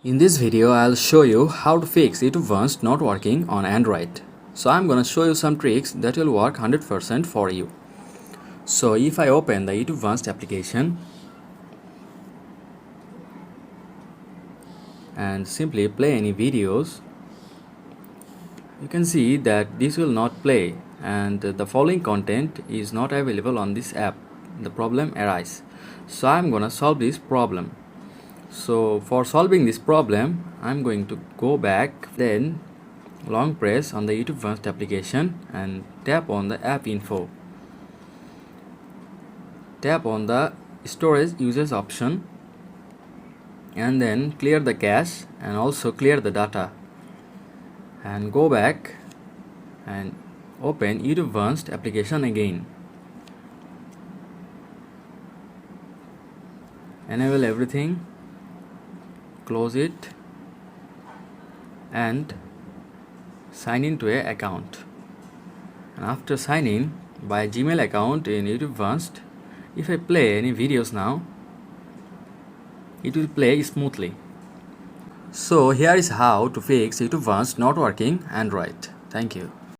In this video, I'll show you how to fix YouTube Vanced not working on Android. So I'm gonna show you some tricks that will work 100% for you. So if I open the YouTube Vanced application and simply play any videos, you can see that this will not play and the following content is not available on this app. The problem arises. So I'm gonna solve this problem. So for solving this problem, I'm going to go back, then long press on the YouTube Vanced application and tap on the app info. Tap on the storage users option and then clear the cache and also clear the data, and go back and open YouTube Vanced application again. Enable everything, close it and sign into an account. And after signing by Gmail account in YouTube Vanced, if I play any videos now, it will play smoothly. So here is how to fix YouTube Vanced not working Android. Thank you.